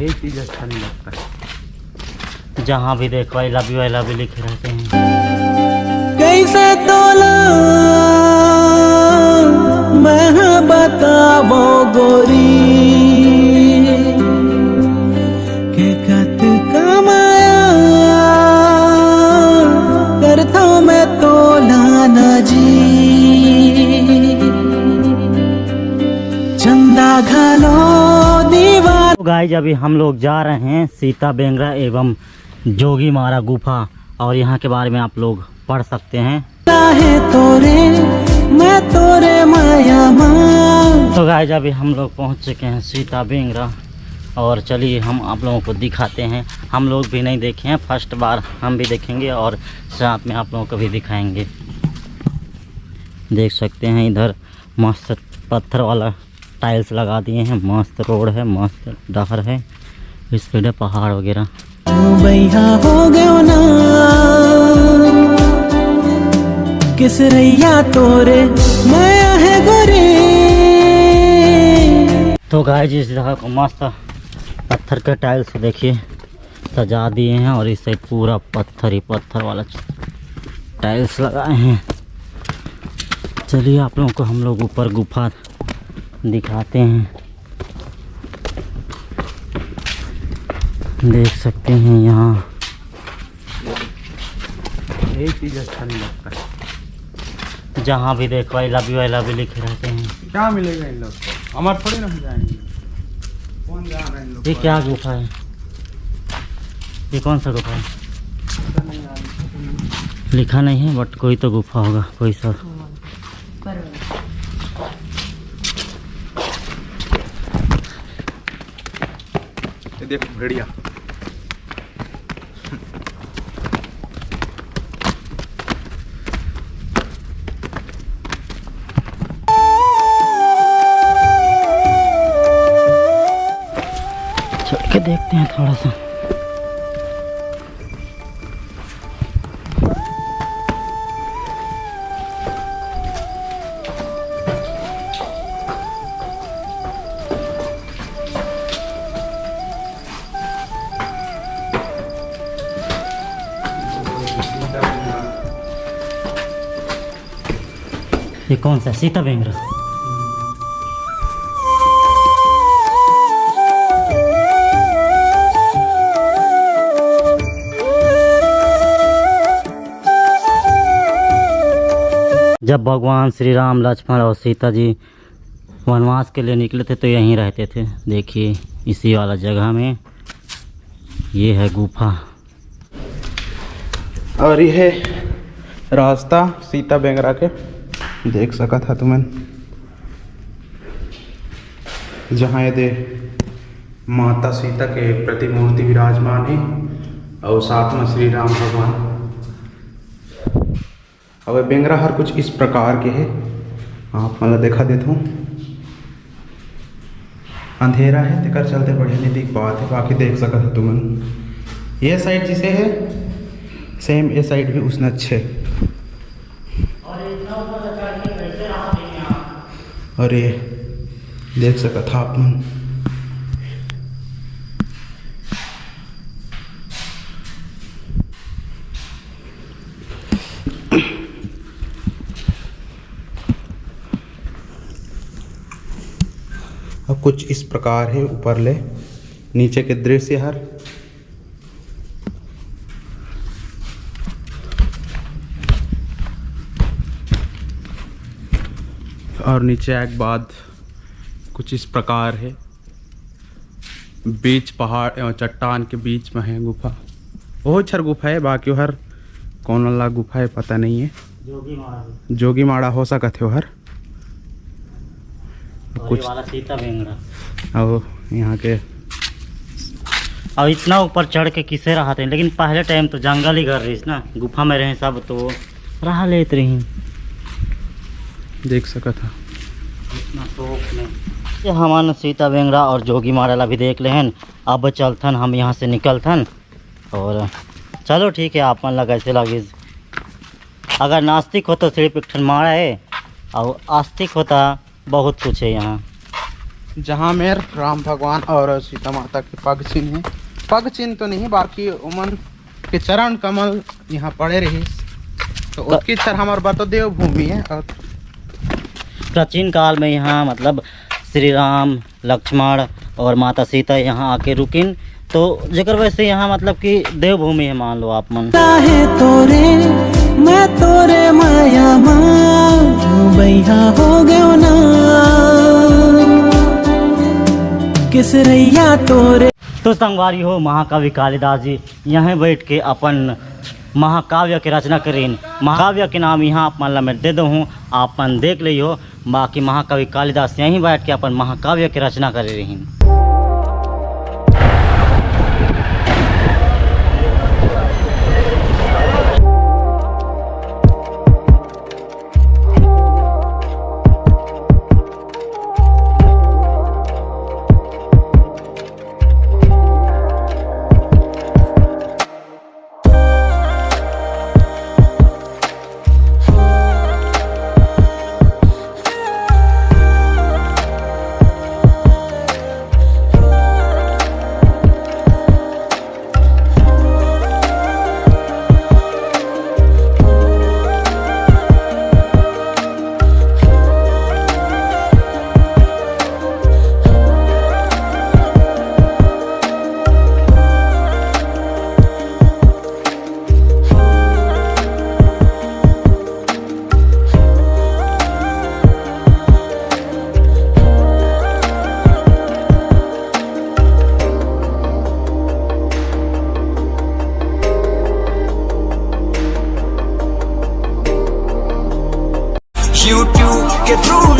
ये चीज़ अच्छा नहीं लगता है। जहाँ भी देखो आई लव यू लिखे रहते हैं। कैसे तोला मैं बतावो गोरी के कत कमाया करता मैं तोला न जी चंदा घलो दीवार। तो गाइस अभी हम लोग जा रहे हैं सीता बेंगरा एवं जोगी मारा गुफा और यहाँ के बारे में आप लोग पढ़ सकते हैं। तोरे मैं तोरे माया मां। तो गाइस अभी हम लोग पहुँच चुके हैं सीता बेंगरा और चलिए हम आप लोगों को दिखाते हैं। हम लोग भी नहीं देखे हैं, फर्स्ट बार हम भी देखेंगे और साथ में आप लोगों को भी दिखाएंगे। देख सकते हैं इधर मस्त पत्थर वाला टाइल्स लगा दिए हैं, मस्त रोड है, मस्त डहर है, इस साइड है पहाड़ वगैरह। भैया हो गयो ना किस रैया तोरे माया है गोरे। तो गाइस इस जगह को मस्त पत्थर के टाइल्स देखिए सजा दिए हैं और इस साइड पूरा पत्थर ही पत्थर वाला टाइल्स लगाए हैं। चलिए आप लोगों को हम लोग ऊपर गुफा दिखाते हैं। देख सकते हैं यहाँ ये चीज़ अच्छा नहीं लगता है। जहाँ भी देखो आई लव यू लिखे रहते हैं। क्या मिलेगा इन लोग को? हमारे थोड़ी ना हो जाएंगे। कौन जा रहा है इन लोग? ये क्या गुफा है? ये कौन सा गुफा है? लिखा नहीं है बट कोई तो गुफा होगा, कोई सा। ये देखो भेड़िया। चल के देखते हैं थोड़ा सा। ये कौन सा सीता बेंगरा? जब भगवान श्री राम, लक्ष्मण और सीता जी वनवास के लिए निकले थे तो यहीं रहते थे। देखिए इसी वाला जगह में ये है गुफा। और ये है रास्ता सीता बेंगरा के, देख सका था तुमन। जहाँ ये दे माता सीता के प्रतिमूर्ति विराजमान है और साथ में श्री राम भगवान। अब बेंगरा हर कुछ इस प्रकार के है, आप मतलब देखा देता हूँ। अंधेरा है तेकर चलते बढ़िया नहीं दिख पाते, बाकी देख सका था तुमन। ये साइड जिसे है सेम ये साइड भी उसने अच्छे। और ये देख सका था आप मन। अब कुछ इस प्रकार है ऊपर ले नीचे के दृश्य हर। और नीचे एक बाद कुछ इस प्रकार है, बीच पहाड़ एवं चट्टान के बीच में है गुफा। बहुत अच्छा गुफा है, बाकी हर कौन वाला गुफा है पता नहीं है। जोगी माड़ा हो सकते हो हर कुछ वाला सीता बेंगरा। और यहाँ के और इतना ऊपर चढ़ के किसे रहा थे, लेकिन पहले टाइम तो जंगल ही कर रही ना, गुफा में रहे सब तो रहा लेते रही। देख सका था इतना शौक में। ये हमारे सीता बेंगरा और जोगी माड़ा भी देख लेहन। अब चलथन हम यहाँ से निकलथन और चलो ठीक है। आप मन लगा ऐसे लगे अगर नास्तिक हो तो सिर्फ एक ठन माड़ा है और आस्तिक होता बहुत कुछ है यहाँ। जहाँ मेरे राम भगवान और सीता माता के पग चिन्ह है। पग चिन्ह तो नहीं, बाकी उमन के चरण कमल यहाँ पड़े रही, तो उसकी तरह हमारे बात देव भूमि है। और प्राचीन काल में यहाँ मतलब श्री राम लक्ष्मण और माता सीता यहाँ आके रुकिन, तो जेकर वैसे यहाँ मतलब कि देवभूमि है, मान लो आप मन। है तोरे मैं तोरे माया मां बैहा हो गयो ना किस रैया तोरे। तो संगवारी हो, महाकवि कालिदास जी यहाँ बैठ के अपन महाकाव्य के रचना करीन। महाकाव्य के नाम यहाँ आप मान ला मैं दे दूँ, आप मन देख लियो। बाकी महाकवि कालिदास यहीं बैठ के अपन महाकाव्य की रचना करे रही। YouTube के थ्रू